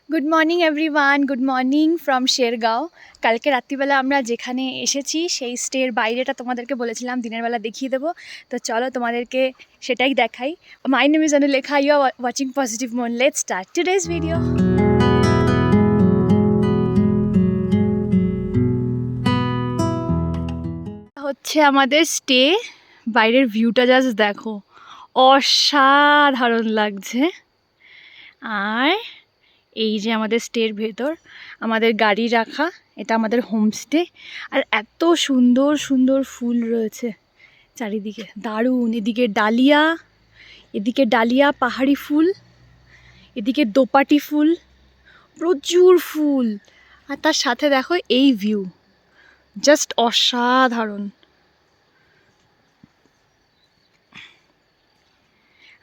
Good morning everyone, good morning from Shergaon. কালকে রাত্রিবেলা আমরা যেখানে এসেছি সেই স্টের বাইরেটা তোমাদেরকে বলেছিলাম দিনের বেলা দেখিয়ে দেবো। তো চলো তোমাদেরকে সেটাই দেখাই। My name is Anulekha, you are watching positive Mon. Let's start today's video. হচ্ছে আমাদের স্টে। বাইরের ভিউটা জাস্ট দেখো, অসাধারণ লাগছে। আর এই যে আমাদের স্টের ভেতর আমাদের গাড়ি রাখা, এটা আমাদের হোমস্টে। আর এত সুন্দর সুন্দর ফুল রয়েছে চারিদিকে, দারুণ। এদিকে ডালিয়া পাহাড়ি ফুল, এদিকে দোপাটি ফুল, প্রচুর ফুল। আর তার সাথে দেখো এই ভিউ, জাস্ট অসাধারণ।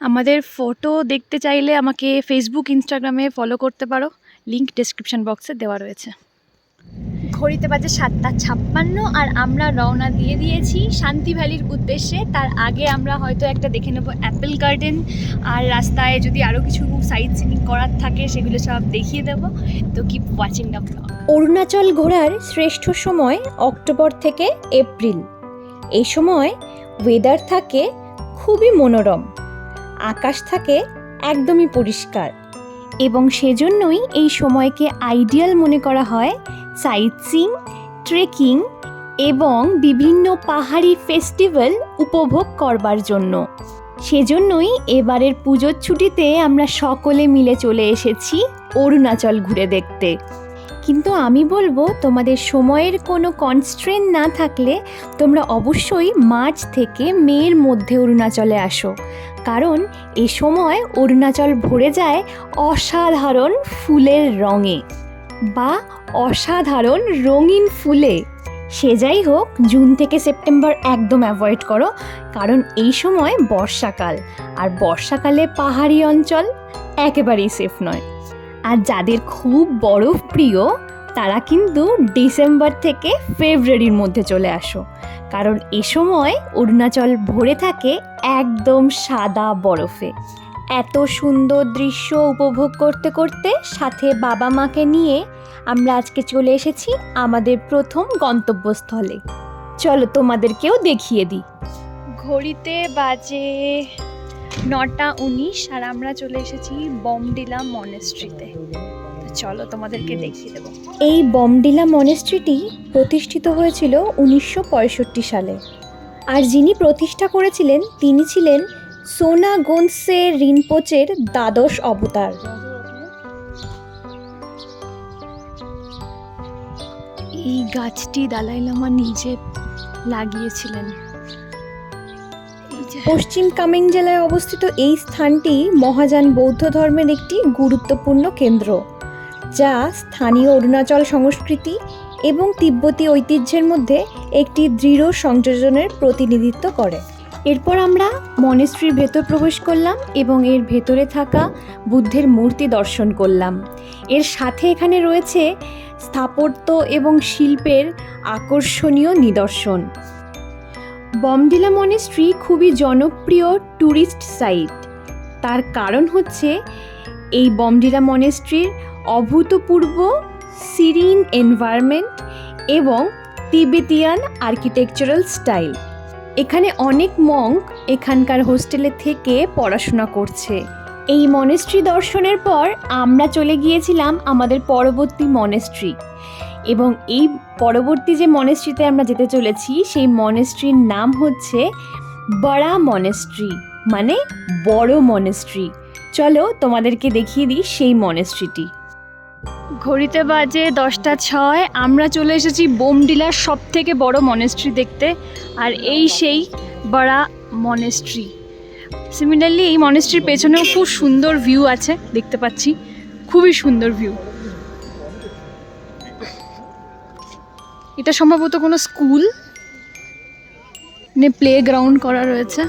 আমাদের ফটো দেখতে চাইলে আমাকে ফেসবুক ইনস্টাগ্রামে ফলো করতে পারো, লিংক ডেসক্রিপশন বক্সে দেওয়া রয়েছে। ঘড়িতে বাজে 7:56 আর আমরা রওনা দিয়ে দিয়েছি শান্তি ভ্যালির উদ্দেশ্যে। তার আগে আমরা হয়তো একটা দেখে নেবো অ্যাপেল গার্ডেন, আর রাস্তায় যদি আরও কিছু সাইট সিনিং করার থাকে সেগুলো সব দেখিয়ে দেবো। তো keep watching the blog. Arunachal ঘোরার শ্রেষ্ঠ সময় অক্টোবর থেকে এপ্রিল। এই সময় ওয়েদার থাকে খুবই মনোরম, আকাশ থাকে একদমই পরিষ্কার, এবং সেজন্যই এই সময়কে আইডিয়াল মনে করা হয় সাইটসিং, ট্রেকিং এবং বিভিন্ন পাহাড়ি ফেস্টিভ্যাল উপভোগ করবার জন্য। সেজন্যই এবারের পুজোর ছুটিতে আমরা সকলে মিলে চলে এসেছি অরুণাচল ঘুরে দেখতে। কিন্তু আমি বলবো, তোমাদের সময়ের কোনো কনস্ট্রেন্ট না থাকলে তোমরা অবশ্যই মার্চ থেকে মের মধ্যে অরুণাচলে আসো, কারণ এ সময় অরুণাচল ভরে যায় অসাধারণ ফুলের রঙে বা অসাধারণ রঙিন ফুলে। সে যাই হোক, জুন থেকে সেপ্টেম্বর একদম অ্যাভয়েড করো, কারণ এই সময় বর্ষাকাল, আর বর্ষাকালে পাহাড়ি অঞ্চল একেবারেই সেফ নয়। আর যাদের খুব বরফ প্রিয় তারা কিন্তু ডিসেম্বর থেকে ফেব্রুয়ারির মধ্যে চলে আসো, কারণ এ সময় অরুণাচল ভরে থাকে একদম সাদা বরফে। এত সুন্দর দৃশ্য উপভোগ করতে করতে সাথে বাবা মাকে নিয়ে আমরা আজকে চলে এসেছি আমাদের প্রথম গন্তব্যস্থলে। চলো তোমাদেরকেও দেখিয়ে দিই। ঘড়িতে বাজে 9:19 আর আমরা চলে এসেছি বমডিলা মনেস্ট্রিতে। তো চলো তোমাদেরকে দেখিয়ে দেবো। এই বমডিলা মনেস্ট্রিটি প্রতিষ্ঠিত হয়েছিল 1965 সালে, আর যিনি প্রতিষ্ঠা করেছিলেন তিনি ছিলেন সোনা গোন্সে রিনপোচের দ্বাদশ অবতার। এই গাছটি দালাই লামা নিজে লাগিয়েছিলেন। পশ্চিম কামেং জেলায় অবস্থিত এই স্থানটি মহাযান বৌদ্ধ ধর্মের একটি গুরুত্বপূর্ণ কেন্দ্র, যা স্থানীয় অরুণাচল সংস্কৃতি এবং তিব্বতী ঐতিহ্যের মধ্যে একটি দৃঢ় সংযোজনের প্রতিনিধিত্ব করে। এরপর আমরা মনেস্ট্রির ভেতর প্রবেশ করলাম এবং এর ভেতরে থাকা বুদ্ধের মূর্তি দর্শন করলাম। এর সাথে এখানে রয়েছে স্থাপত্য এবং শিল্পের আকর্ষণীয় নিদর্শন। বমডিলা মনেস্ট্রি খুবই জনপ্রিয় ট্যুরিস্ট সাইট। তার কারণ হচ্ছে এই বমডিলা মনেস্ট্রির অভূতপূর্ব সিরিন এনভায়রনমেন্ট এবং তিবেতিয়ান আর্কিটেকচারাল স্টাইল। এখানে অনেক মঙ্ক এখানকার হোস্টেলে থেকে পড়াশোনা করছে। এই মনেস্ট্রি দর্শনের পর আমরা চলে গিয়েছিলাম আমাদের পরবর্তী মনেস্ট্রি, এবং এই পরবর্তী যে মনেস্ট্রিতে আমরা যেতে চলেছি সেই মনেস্ট্রির নাম হচ্ছে বড়া মনেস্ট্রি, মানে বড় মনেস্ট্রি। চলো তোমাদেরকে দেখিয়ে দিই সেই মনেস্ট্রিটি। ঘড়িতে বাজে 10:06, আমরা চলে এসেছি বোমডিলার সব থেকে বড় মনেস্ট্রি দেখতে, আর এই সেই বড়া মনেস্ট্রি। সিমিলারলি এই মনেস্ট্রির পেছনেও খুব সুন্দর ভিউ আছে, দেখতে পাচ্ছি খুবই সুন্দর ভিউ। এটা সম্ভবত কোনো স্কুল, মানে প্লে গ্রাউন্ড করা রয়েছে।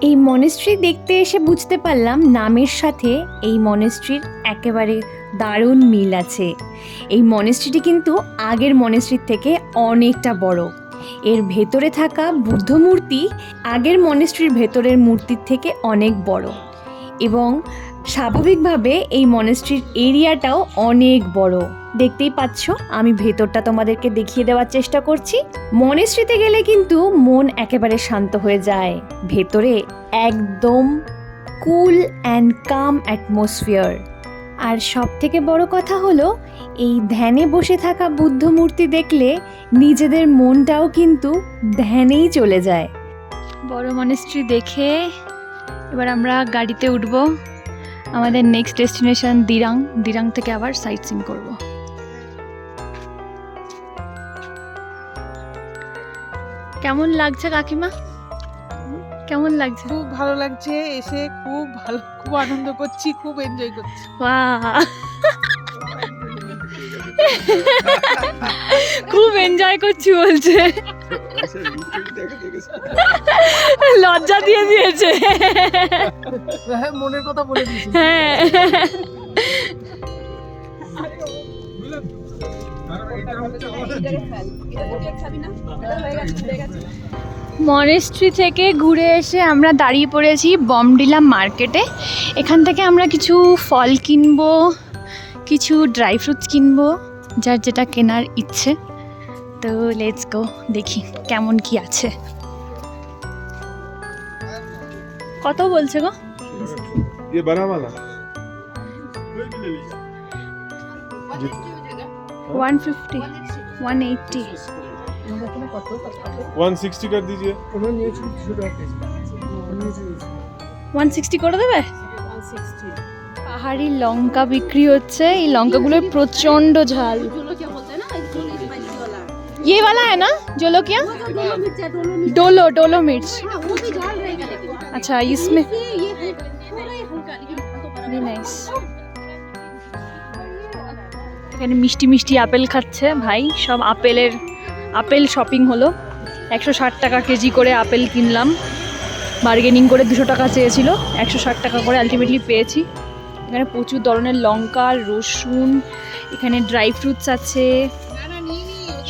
এই মনেস্ট্রি দেখতে এসে বুঝতে পারলাম নামের সাথে এই মনেস্ট্রির একেবারে দারুণ মিল আছে। এই মনেস্ট্রিটি কিন্তু আগের মনেস্ট্রির থেকে অনেকটা বড়। এর ভেতরে থাকা বুদ্ধ মূর্তি আগের মনেস্ট্রির ভেতরের মূর্তির থেকে অনেক বড়। এবং স্বাভাবিকভাবে এই মনেস্ট্রির এরিয়াটাও অনেক বড়। দেখতেই পাচ্ছ, আমি ভেতরটা তোমাদেরকে দেখিয়ে দেওয়ার চেষ্টা করছি। মনেস্ট্রিতে গেলে কিন্তু মন একেবারে শান্ত হয়ে যায়। ভেতরে একদম কুল অ্যান্ড কাম অ্যাটমসফিয়ার। আর সব থেকে বড় কথা হলো, এই ধ্যানে বসে থাকা বুদ্ধ মূর্তি দেখলে নিজেদের মনটাও কিন্তু ধ্যানেই চলে যায়। বড় মনেস্ট্রি দেখে এবার আমরা গাড়িতে উঠব। আমাদের নেক্সট ডেস্টিনেশন দিরাং। দিরাং থেকে আবার সাইট সিইং করব। কেমন লাগছে কাকিমা? কেমন লাগছে? খুব ভালো লাগছে, এসে খুব ভালো, খুব আনন্দ করছি, খুব এনজয় করছি। বাহ, খুব এনজয় করছি বলছে, লজ্জা দিয়ে দিয়েছে। মনের কথা বলে দিয়েছি। হ্যাঁ, মনেস্ট্রি থেকে ঘুরে এসে আমরা দাঁড়িয়ে পড়েছি বমডিলা মার্কেটে। এখান থেকে আমরা কিছু ফল কিনবো, কিছু ড্রাই ফ্রুটস কিনবো, যার যেটা কেনার ইচ্ছে। তো লেটস গো, দেখি কেমন কি আছে। কত বলছে গো? ये बड़ा वाला 150, 180, 160 कर दीजिए। 160 করে দেবে? পাহাড়ি লঙ্কা বিক্রি হচ্ছে। এই লঙ্কাগুলোর প্রচন্ড ঝাল। ये वाला है ना जोलोकिया? डोलो मिर्च। अच्छा, इसमें वेरी नाइस। এখানে মিষ্টি মিষ্টি আপেল খাচ্ছে ভাই। সব আপেল শপিং হলো। 160 টাকা কেজি করে আপেল কিনলাম। বার্গেনিং করে 200 টাকা চেয়েছিল, 160 টাকা করে আলটিমেটলি পেয়েছি। এখানে প্রচুর ধরনের লঙ্কা, রসুন, এখানে ড্রাই ফ্রুটস আছে,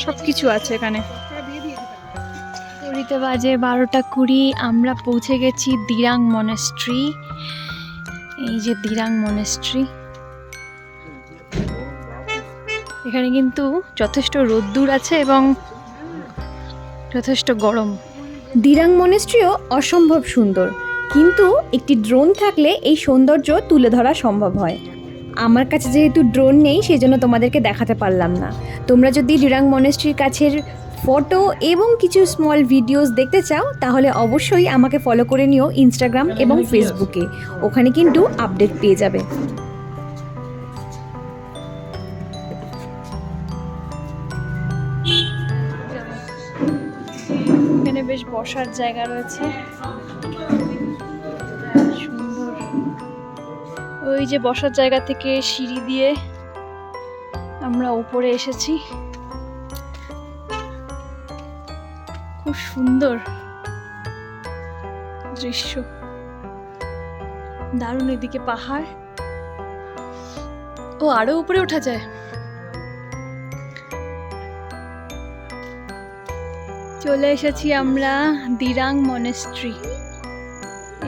সব কিছু আছে এখানে। ঘড়িতে বাজে 12:20। আমরা পৌঁছে গেছি দিরাং মনেস্ট্রি। এই যে দিরাং মনেস্ট্রি। এখানে কিন্তু যথেষ্ট রোদ্দুর আছে এবং যথেষ্ট গরম। দিরাং মনেস্ট্রিও অসম্ভব সুন্দর, কিন্তু একটি ড্রোন থাকলে এই সৌন্দর্য তুলে ধরা সম্ভব হয়। আমার কাছে যেহেতু ড্রোন নেই, সেই জন্য তোমাদেরকে দেখাতে পারলাম না। তোমরা যদি দিরাং মনেস্ট্রির কাছের ফটো এবং কিছু স্মল ভিডিওস দেখতে চাও, তাহলে অবশ্যই আমাকে ফলো করে নিও ইনস্টাগ্রাম এবং ফেসবুকে। ওখানে কিন্তু আপডেট পেয়ে যাবে। এখানে বেশ বসার জায়গা রয়েছে, সুন্দর। ওই যে বসার জায়গা থেকে সিঁড়ি দিয়ে আমরা উপরে এসেছি। খুব সুন্দর দৃশ্য, দারুণ। এদিকে পাহাড়, ও আরো উপরে ওঠা যায়। চলে এসেছি আমরা দিরাং মনেস্ট্রি।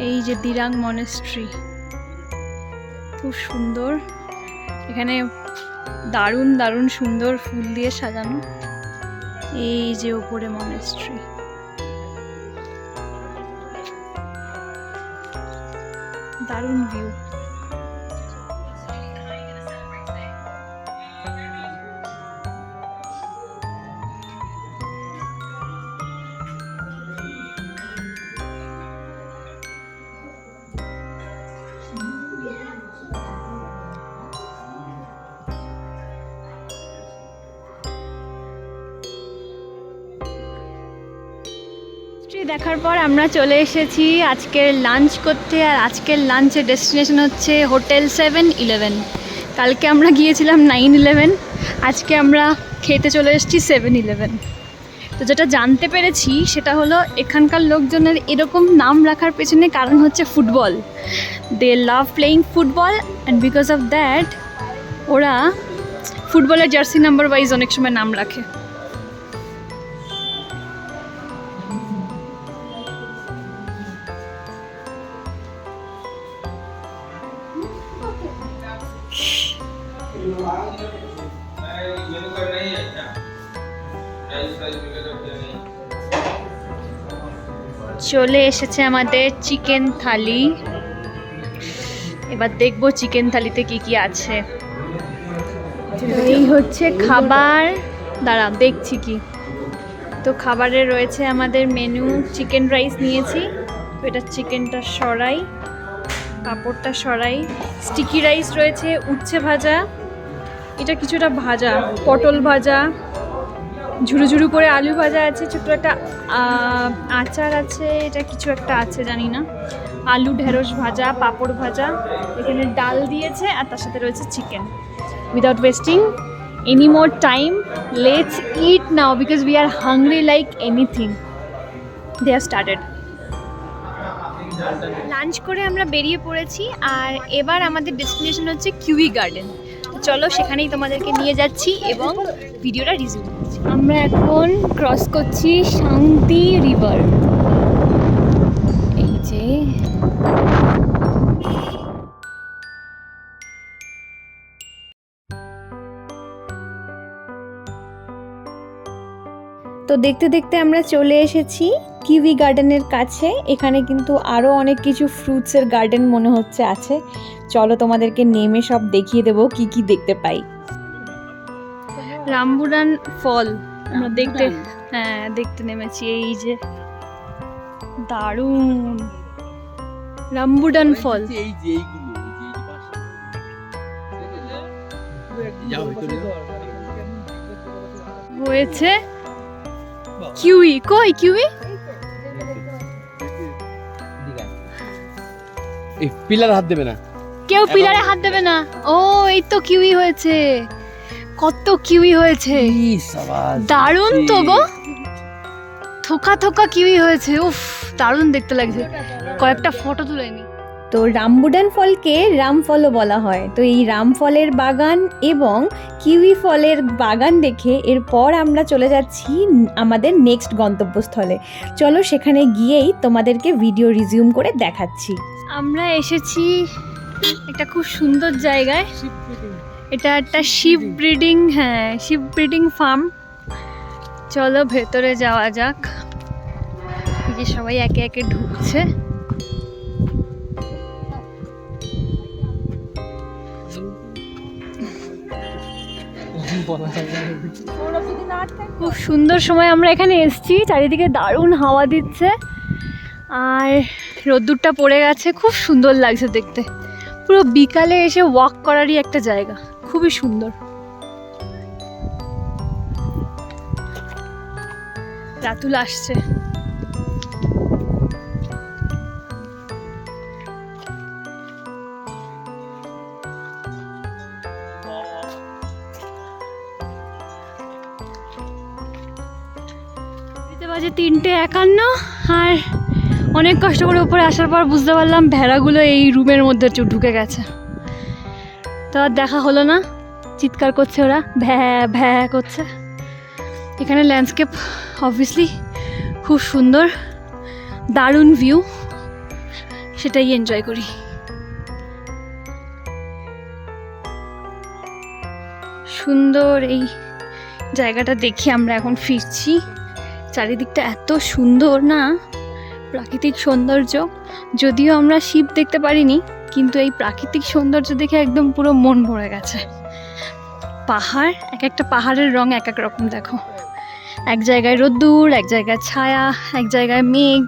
এই যে দিরাং মনেস্ট্রি, খুব সুন্দর। এখানে দারুণ দারুণ সুন্দর ফুল দিয়ে সাজানো। এই যে উপরে মনেস্ট্রি, দারুণ ভিউ। দেখার পর আমরা চলে এসেছি আজকের লাঞ্চ করতে। আর আজকের লাঞ্চের ডেস্টিনেশন হচ্ছে হোটেল 7-11। কালকে আমরা গিয়েছিলাম 9-11, আজকে আমরা খেতে চলে এসেছি 7-11। তো যেটা জানতে পেরেছি সেটা হলো, এখানকার লোকজনের এরকম নাম রাখার পেছনে কারণ হচ্ছে football. They love playing football and because of that ওরা ফুটবলের জার্সি নাম্বার ওয়াইজ অনেক সময় নাম রাখে। চলে এসেছে আমাদের চিকেন থালি। এবার দেখবো চিকেন থালিতে কি কি আছে। এই হচ্ছে খাবার, দাঁড়া দেখছি কি। তো খাবারে রয়েছে আমাদের মেনু, চিকেন রাইস নিয়েছি, এটা চিকেনটা সরাই, পাঁপড়টা সরাই, স্টিকি রাইস রয়েছে, উচ্ছে ভাজা, এটা কিছুটা ভাজা, পটল ভাজা, ঝুরু ঝুরু করে আলু ভাজা আছে, ছোট্ট একটা আচার আছে, এটা কিছু একটা আছে জানি না, আলু ঢেঁড়স ভাজা, পাঁপড় ভাজা, এখানে ডাল দিয়েছে আর তার সাথে রয়েছে chicken. Without wasting any more time, let's eat now because we are hungry like anything. They are started. Lunch করে আমরা বেরিয়ে পড়েছি আর এবার আমাদের ডেস্টিনেশন হচ্ছে কিউই গার্ডেন। চলো সেখানেই তোমাদেরকে নিয়ে যাচ্ছি এবং ভিডিওটা রিজিউম করছি। আমরা এখন ক্রস করছি শান্তি রিভার। এই যে তো দেখতে দেখতে আমরা চলে এসেছি কিউই গার্ডেনের কাছে। এখানে কিন্তু আরও অনেক কিছু ফ্রুটসের গার্ডেন মনে হচ্ছে আছে। চলো তোমাদেরকে নেমে সব দেখিয়ে দেবো কি কি দেখতে পাই। রামবুরান ফল আমরা দেখতে নেমেছি। এই যে দারুণ রামবুরান ফল। হয়েছে কিউই, কই কিউই? এই পিলারে হাত দেবে না, কেউ পিলারে হাত দেবে না। ও এই তো কিউই হয়েছে, কত কিউই হয়েছে, দারুণ তো গো, থোকা থোকা কিউই হয়েছে। উফ দারুণ দেখতে লাগছে, কয়েকটা ফটো তুলে নি। তো রামবুটান ফলকে রামফলও বলা হয়। তো এই রামফলের বাগান এবং কিউই ফলের বাগান দেখে এরপর আমরা চলে যাচ্ছি আমাদের নেক্সট গন্তব্যস্থলে। চলো সেখানে গিয়েই তোমাদেরকে ভিডিও রিজিউম করে দেখাচ্ছি। আমরা এসেছি একটা খুব সুন্দর জায়গায়, এটা একটা sheep breeding, sheep breeding farm. চলো ভেতরে যাওয়া যাক। এই যে সবাই একে একে ঢুকছে। খুব সুন্দর সময় আমরা এখানে এসেছি, চারিদিকে দারুণ হাওয়া দিচ্ছে আর রোদ্দুরটা পড়ে গেছে, খুব সুন্দর লাগছে দেখতে। পুরো বিকালে এসে ওয়াক করারই একটা জায়গা, খুবই সুন্দর। রাতুল আসছে। বাজে 3:51 আর অনেক কষ্ট করে উপরে আসার পর বুঝতে পারলাম ভেড়াগুলো এই রুমের মধ্যে ঢুকে গেছে। তো আর দেখা হলো না, চিৎকার করছে ওরা, ভ্যা ভ্যা করছে। এখানে ল্যান্ডস্কেপ অবভিয়াসলি খুব সুন্দর, দারুণ ভিউ, সেটাই এনজয় করি। সুন্দর এই জায়গাটা দেখে আমরা এখন ফিরছি। চারিদিকটা এত সুন্দর না, প্রাকৃতিক সৌন্দর্য। যদিও আমরা শিপ দেখতে পারিনি, কিন্তু এই প্রাকৃতিক সৌন্দর্য দেখে একদম পুরো মন ভরে গেছে। পাহাড়, এক একটা পাহাড়ের রং এক এক রকম। দেখো, এক জায়গায় রোদ্দুর, এক জায়গায় ছায়া, এক জায়গায় মেঘ,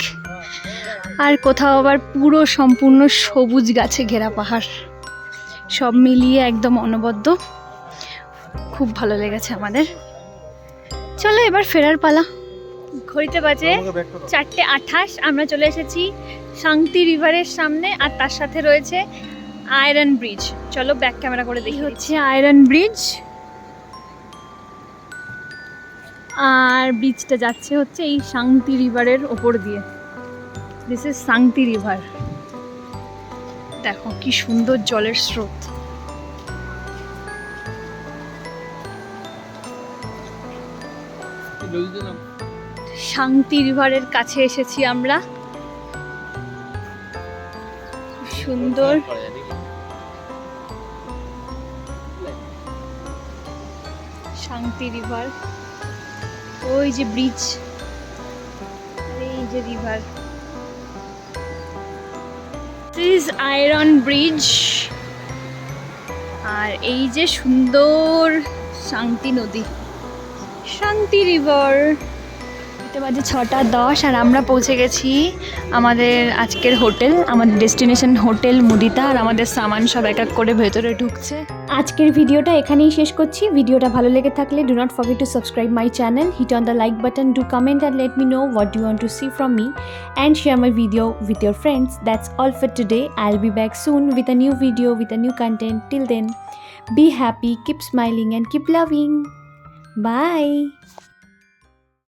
আর কোথাও আবার পুরো সম্পূর্ণ সবুজ গাছে ঘেরা পাহাড়। সব মিলিয়ে একদম অনবদ্য, খুব ভালো লেগেছে আমাদের। চলো এবার ফেরার পালা। ঘড়িতে বাজে 4:28, আমরা চলে এসেছি শান্তি রিভারের সামনে আর তার সাথে রয়েছে আয়রন ব্রিজ। চলো ব্যাক ক্যামেরা করে দেখি। হচ্ছে আয়রন ব্রিজ আর ব্রিজটা যাচ্ছে হচ্ছে এই শান্তি রিভারের ওপর দিয়ে। দিস ইজ শান্তি রিভার। দেখো কি সুন্দর জলের স্রোত। শান্তি রিভারের কাছে এসেছি আমরা। সুন্দর শান্তি রিভার, ওই যে ব্রিজ, এই যে রিভার, দিস আয়রন ব্রিজ, আর এই যে সুন্দর শান্তি নদী, শান্তি রিভার। এটা বাজে 6:10 আর আমরা পৌঁছে গেছি আমাদের আজকের হোটেল, আমাদের ডেস্টিনেশন হোটেল মুদিতা। আর আমাদের সামান সব এক এক করে ভেতরে ঢুকছে। আজকের ভিডিওটা এখানেই শেষ করছি। ভিডিওটা ভালো লেগে থাকলে do not forget to subscribe my channel, hit on the like button, do comment and let me know what do want to see from me and share my video with your friends. That's all for today. I'll be back soon with a new video, with a new content. Till then, be happy, keep smiling and keep loving. Bye.